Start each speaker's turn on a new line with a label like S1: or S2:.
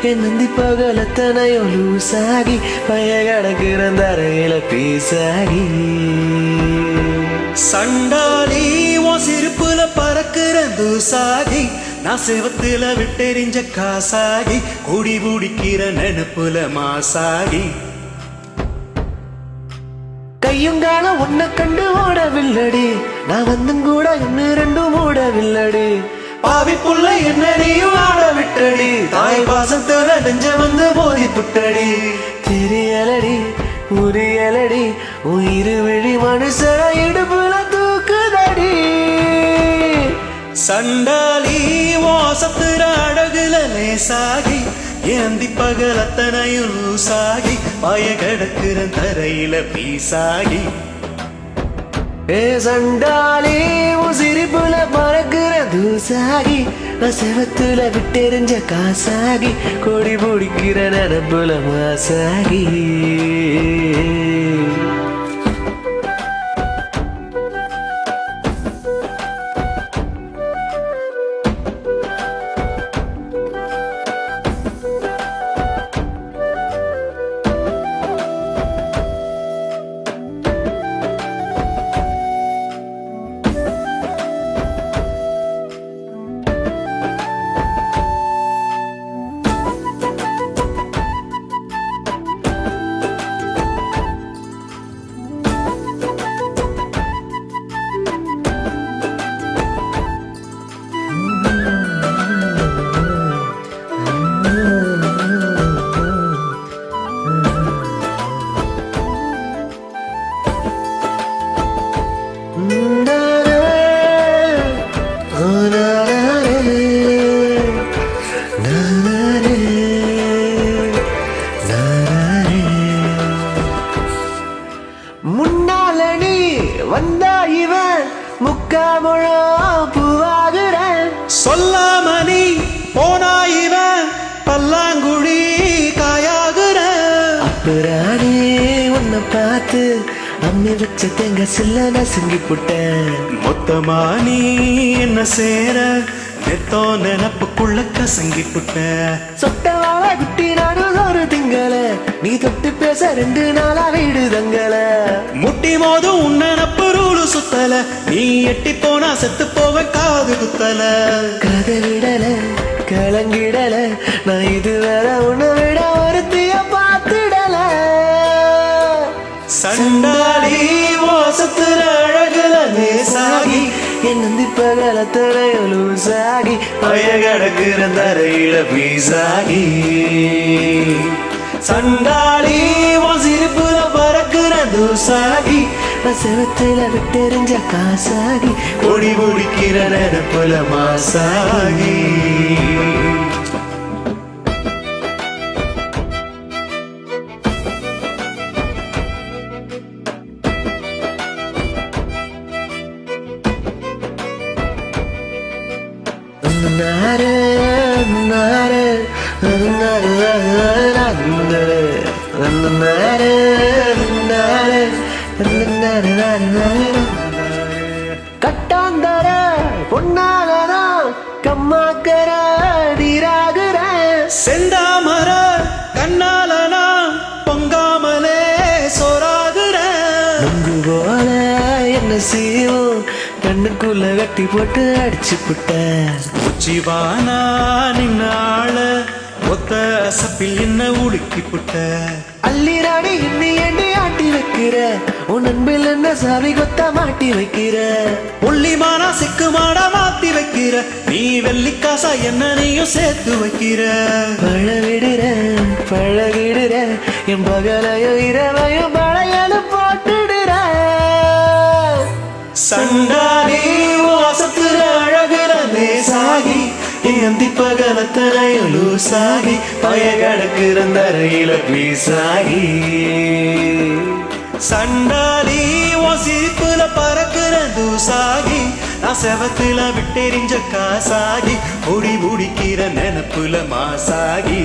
S1: என் நந்தி பகலத்தனையும் லூசாகி பய கிடக்குறன் தரையில பீசாகி
S2: சண்டாளி உன் சிரிப்புல பறக்குற தூசாகி நான் செவத்துல விட்டெறிஞ்ச காசாகி குடி குடிக்கிற நெனப்புல மாசாகி
S1: கையுங்கால உன்னை கண்டு ஓடவில்லடி நான் வந்தும் கூட இன்னும் ரெண்டும் ஓடவில்லடி
S2: பாவி புள்ள என்னடியும் ஆட விட்டடி தாய் பாசத்துல நெஞ்ச வந்து போதி புட்டடி
S1: தெரியலடி புரியலடி உயிர் விழி மனுஷன இடுப்புல தூக்குதடி
S2: சண்டாளி வாசத்துற அழகுல லேசாகி ஏந்தி பகல் அத்தனையும் லூசாகி பாய கிடக்குற தரையில பீசாகி
S1: ஏ சண்டாளி உன் சிரிப்புல பறக்குற தூசாகி நான் செவத்துல விட்டெறிஞ்ச காசாகி கொடி பிடிக்கிற நினப்புல மாசாகி முன்னாலனி வந்தா இவன் முக்காமுழம் பூவாகுற
S2: சொல்லாமணி போனா இவன் பல்லாங்குழி காயாகுற
S1: அப்புறானே உன்னை பார்த்து அம்மி வச்ச தேங்க சில்ல நசுங்கி புட்டேன்
S2: மொத்தமா நீ என்ன சேர நெத்தோ நினப்புக்குள்ள கசங்கி புட்ட
S1: சொட்டவாழ குட்டி நானும் ஒரு திங்கள நீ தொட்டு பேச 2 நாளா வீடு தங்கள
S2: முட்டி மோதும் உன்னப்பு ரூலு சுத்தல நீ எட்டி போனா செத்து போவ காது குத்தல
S1: கதை விடல கலங்கிடல நான் இதுவரை உன்னை விட ஒருத்திய பார்த்துடல
S2: சண்டாளி வாசத்துல அழகுல லேசாகி
S1: என் நந்தி பகலத்தனையும் லூசாகி
S2: பய கிடக்குற தரையில பீசாகி சண்டாளி உன் சிரிப்புல பறக்குற தூசாகி
S1: நான் செவத்துல விட்டெறிஞ்ச காசாகி
S2: கொடி குடிக்கிற நெனப்புல மாசாகி
S1: நாரே நாரே கட்டாந்தர பொன்னாலனா கம்மாக்கர நீராகுற
S2: செந்தாமர கண்ணாலனா பொங்காமலே சோறாகுற
S1: நொங்கு போல என்ன செய்வோம் கண்ணுக்குள்ள கட்டி போட்டு அடிச்சு புட்ட
S2: உச்சிவானா நின்னாள ஒத்த அசப்பில் என்ன உலுக்கி புட்ட
S1: அள்ளிராடி இன்னி எண்ணி ஆட்டி வைக்கிற உன் அன்பில் என்ன சாவி கொத்த மாட்டி வைக்கிற
S2: புள்ளிமானா சிக்குமாடா மாத்தி வைக்கிற நீ வெள்ளிக்காசா என்ன நீயும் சேர்த்து வைக்கிற
S1: பழகிடுற என் பகலையும் இரவையும் பழையனு போட்டுடுற
S2: சண்டாளி வாசத்துல அழகுல லேசாகி ஏந்தி பகலத்தனையும் லூசாகி பய கிடக்குற தரையில பீசாகி சண்டாளி உன் சிரிப்புல பறக்குற தூசாகி நான் செவத்துல விட்டெறிஞ்ச காசாகி முடி முடிக்கிற நெனப்புல மாசாகி